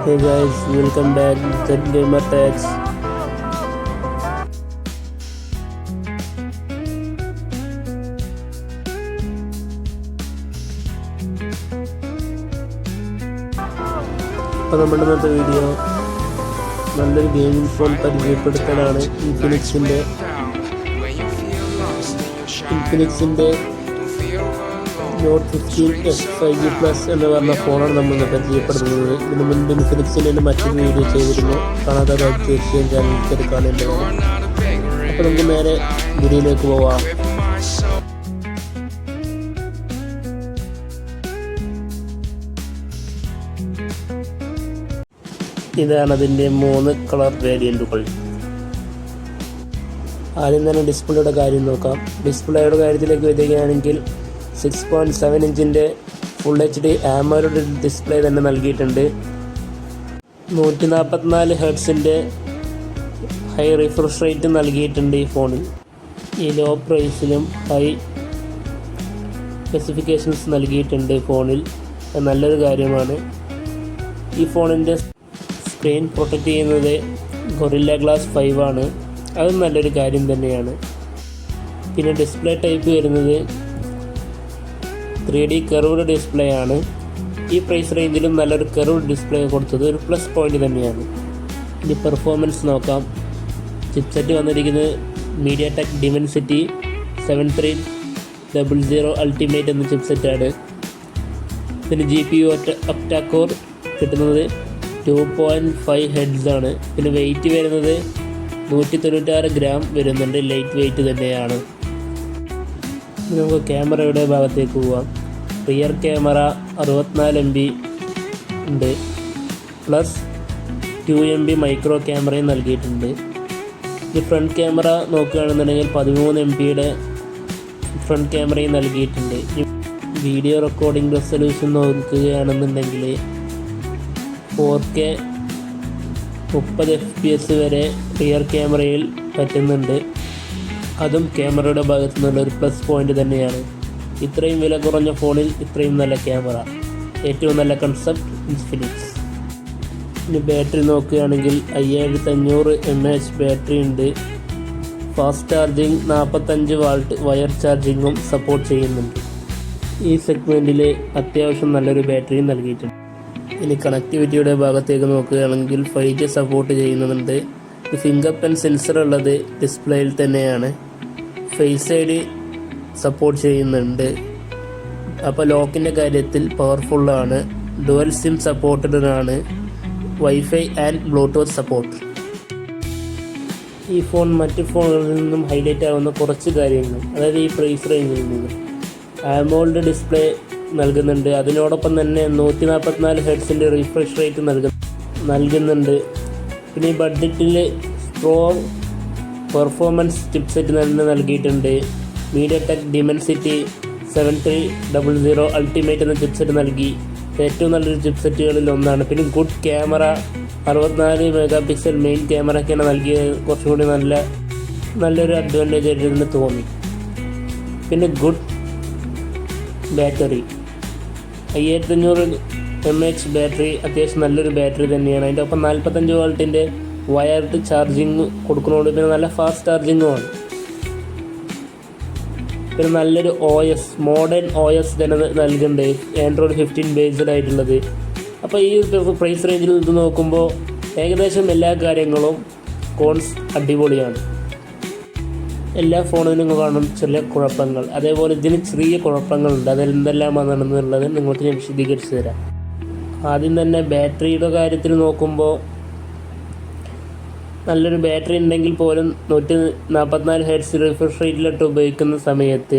Hey guys, welcome back to Gamer Tags. അപ്പോൾ നമ്മുടെ ഇന്നത്തെ വീഡിയോ നല്ലൊരു ഗെയിമിംഗ് ഫോൺ പരിചയപ്പെടുത്തലാണ്. ഇൻഫിനിക്സിൻ്റെ നോട്ട് 15 5G പ്ലസ് എന്ന് പറഞ്ഞ ഫോണാണ് നമ്മൾ പരിചയപ്പെടുന്നത്. ഇതിന് മുൻപ് ഇൻഫിനിക്സിൻ്റെ മറ്റൊരു വീഡിയോ ചെയ്തിരുന്നു. കാണാതെ തീർച്ചയായും ചാനലിൽ കാണേണ്ടതാണ്. അപ്പോൾ നമുക്ക് നേരെ വീഡിയോയിലേക്ക് പോവാം. ഇതാണ് അതിൻ്റെ 3 കളർ വേരിയൻറ്റുകൾ. ആദ്യം തന്നെ ഡിസ്പ്ലേയുടെ കാര്യം നോക്കാം. ഡിസ്പ്ലേയുടെ കാര്യത്തിലേക്ക് വരികയാണെങ്കിൽ 6.7 ഇഞ്ചിൻ്റെ ഫുൾ HD AMOLED ഡിസ്പ്ലേ തന്നെ നൽകിയിട്ടുണ്ട്. 144 ഹെർട്സിൻ്റെ ഹൈ റിഫ്രഷ് റേറ്റ് നൽകിയിട്ടുണ്ട് ഈ ഫോണിൽ. ഈ ലോ പ്രൈസിലും ഹൈ സ്പെസിഫിക്കേഷൻസ് നൽകിയിട്ടുണ്ട് ഫോണിൽ. നല്ലൊരു കാര്യമാണ്. ഈ ഫോണിൻ്റെ സ്ക്രീൻ പ്രൊട്ടക്റ്റ് ചെയ്യുന്നത് ഗൊറില്ല ഗ്ലാസ് 5 ആണ്. അതും നല്ലൊരു കാര്യം തന്നെയാണ്. പിന്നെ ഡിസ്പ്ലേ ടൈപ്പ് വരുന്നത് 3D കർവ്ഡ് ഡിസ്പ്ലേ ആണ്. ഈ പ്രൈസ് റേഞ്ചിലും നല്ലൊരു കർവ്ഡ് ഡിസ്പ്ലേ കൊടുത്തത് ഒരു പ്ലസ് പോയിന്റ് തന്നെയാണ്. ഇനി പെർഫോമൻസ് നോക്കാം. ചിപ്സെറ്റ് വന്നിരിക്കുന്നത് MediaTek Dimensity 7300 Ultimate എന്ന ചിപ്സെറ്റാണ്. പിന്നെ GPU ഒക്ടാ-കോർ കിട്ടുന്നത് 2.5 ഹെഡ്സ് ആണ്. പിന്നെ വെയിറ്റ് വരുന്നത് 196 ഗ്രാം വരുന്നുണ്ട്. ലൈറ്റ് വെയിറ്റ് തന്നെയാണ്. നമുക്ക് ക്യാമറയുടെ ഭാഗത്തേക്ക് പോവാം. റിയർ ക്യാമറ 64 MB ഉണ്ട്. പ്ലസ് 2 MB മൈക്രോ ക്യാമറയും നൽകിയിട്ടുണ്ട്. ഈ ഫ്രണ്ട് ക്യാമറ നോക്കുകയാണെന്നുണ്ടെങ്കിൽ 13 MBയുടെ ഫ്രണ്ട് ക്യാമറയും നൽകിയിട്ടുണ്ട്. വീഡിയോ റെക്കോർഡിംഗ് റെസൊല്യൂഷൻ നോക്കുകയാണെന്നുണ്ടെങ്കിൽ 4K 30 FPS വരെ റിയർ ക്യാമറയിൽ പറ്റുന്നുണ്ട്. അതും ക്യാമറയുടെ ഭാഗത്തു നിന്നുള്ള ഒരു പ്ലസ് പോയിന്റ് തന്നെയാണ്. ഇത്രയും വില കുറഞ്ഞ ഫോണിൽ ഇത്രയും നല്ല ക്യാമറ, ഏറ്റവും നല്ല കൺസെപ്റ്റ് ഇൻഫിനിക്സ്. ഇനി ബാറ്ററി നോക്കുകയാണെങ്കിൽ 5500 mAh ബാറ്ററി ഉണ്ട്. ഫാസ്റ്റ് ചാർജിങ് 45 വാട്ട് വയർ ചാർജിങ്ങും സപ്പോർട്ട് ചെയ്യുന്നുണ്ട്. ഈ സെഗ്മെൻറ്റിൽ അത്യാവശ്യം നല്ലൊരു ബാറ്ററിയും നൽകിയിട്ടുണ്ട്. ഇനി കണക്ടിവിറ്റിയുടെ ഭാഗത്തേക്ക് നോക്കുകയാണെങ്കിൽ 5G സപ്പോർട്ട് ചെയ്യുന്നുണ്ട്. ഫിംഗർ പ്രിൻറ് സെൻസർ ഉള്ളത് ഡിസ്പ്ലേയിൽ തന്നെയാണ്. ഫേസ് ID സപ്പോർട്ട് ചെയ്യുന്നുണ്ട്. അപ്പോൾ ലോക്കിൻ്റെ കാര്യത്തിൽ പവർഫുള്ളാണ്. ഡുവൽ സിം സപ്പോർട്ടഡ് ആണ്. Wifi and Bluetooth support. ഈ ഫോൺ മറ്റ് ഫോണുകളിൽ നിന്നും ഹൈലൈറ്റ് ആവുന്ന കുറച്ച് കാര്യങ്ങൾ, അതായത് ഈ പ്രൈസ് റേഞ്ചിൽ നിന്ന് AMOLED ഡിസ്പ്ലേ നൽകുന്നുണ്ട്. അതിനോടൊപ്പം തന്നെ 144 ഹെർട്സിൻ്റെ റിഫ്രഷ് റേറ്റ് നൽകുന്നുണ്ട്. പിന്നെ ഈ ബഡ്ജറ്റിൽ സ്ട്രോങ് പെർഫോമൻസ് ചിപ്സെറ്റ് തന്നെ നൽകിയിട്ടുണ്ട്. MediaTek Dimensity 7300 Ultimate എന്ന ചിപ്സെറ്റ് നൽകി. ഏറ്റവും നല്ലൊരു ചിപ്സെറ്റുകളിൽ ഒന്നാണ്. പിന്നെ ഗുഡ് ക്യാമറ 64 MP മെയിൻ ക്യാമറയ്ക്കാണ് നൽകിയത്. കുറച്ചും കൂടി നല്ലൊരു അഡ്വാൻറ്റേജ് ആയിട്ട് തോന്നി. പിന്നെ ഗുഡ് ബാറ്ററി 5500 mAh ബാറ്ററി അത്യാവശ്യം നല്ലൊരു ബാറ്ററി തന്നെയാണ്. അതിൻ്റെ ഒപ്പം 45 വോൾട്ടിൻ്റെ വയർഡ് ചാർജിങ് കൊടുക്കുന്നതുകൊണ്ട് പിന്നെ നല്ല ഫാസ്റ്റ് ചാർജിങ്ങുമാണ്. പിന്നെ നല്ലൊരു മോഡേൺ OS തന്നെ നൽകുന്നുണ്ട്. Android 15 ബേസ്ഡ് ആയിട്ടുള്ളത്. അപ്പോൾ ഈ പ്രൈസ് റേഞ്ചിൽ ഇത് നോക്കുമ്പോൾ ഏകദേശം എല്ലാ കാര്യങ്ങളും അടിപൊളിയാണ്. എല്ലാ ഫോണിനും കാണും ചില കുഴപ്പങ്ങൾ, അതേപോലെ ഇതിന് ചെറിയ കുഴപ്പങ്ങളുണ്ട്. അതെന്തെല്ലാമാണെന്നുള്ളത് നിങ്ങൾക്ക് ഞാൻ വിശദീകരിച്ച് തരാം. ആദ്യം തന്നെ ബാറ്ററിയുടെ കാര്യത്തിൽ നോക്കുമ്പോൾ നല്ലൊരു ബാറ്ററി ഉണ്ടെങ്കിൽ പോലും 144 ഹെർട്സ് റിഫ്രഷ് റേറ്റിലിട്ട് ഉപയോഗിക്കുന്ന സമയത്ത്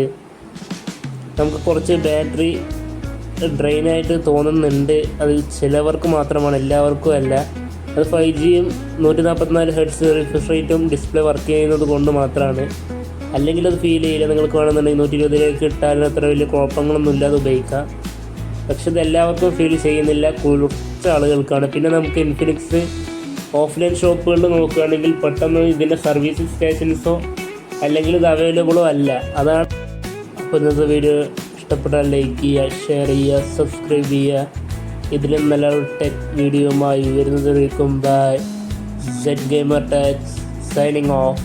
നമുക്ക് കുറച്ച് ബാറ്ററി ഡ്രെയിനായിട്ട് തോന്നുന്നുണ്ട്. അത് ചിലവർക്ക് മാത്രമാണ്, എല്ലാവർക്കും അല്ല. അത് 5Gയും 144 ഹെർട്സ് റിഫ്രഷ് റേറ്റും ഡിസ്പ്ലേ വർക്ക് ചെയ്യുന്നത് കൊണ്ട് മാത്രമാണ്. അല്ലെങ്കിൽ അത് ഫീൽ ചെയ്യില്ല. നിങ്ങൾക്ക് വേണമെന്നുണ്ടെങ്കിൽ 120 ഇട്ടാലും അത്ര വലിയ കുഴപ്പങ്ങളൊന്നും ഇല്ലാതെ ഉപയോഗിക്കാം. പക്ഷെ ഇത് എല്ലാവർക്കും ഫീൽ ചെയ്യുന്നില്ല, കുറച്ച് ആളുകൾക്കാണ്. പിന്നെ നമുക്ക് ഇൻഫിനിക്സ് ഓഫ്ലൈൻ ഷോപ്പുകളിൽ നോക്കുകയാണെങ്കിൽ പെട്ടെന്ന് ഇതിൻ്റെ സർവീസ് സ്റ്റേഷൻസോ അല്ലെങ്കിൽ ഇത് അവൈലബിളോ അല്ല. അതാണ്. അപ്പോൾ ഇന്നത്തെ വീഡിയോ ഇഷ്ടപ്പെട്ടാൽ ലൈക്ക് ചെയ്യുക, ഷെയർ ചെയ്യുക, സബ്സ്ക്രൈബ് ചെയ്യുക. ഇതിലും നല്ല ടെക് വീഡിയോയുമായി വരുന്നതായിരിക്കും. By. Z Gamer Tech signing off.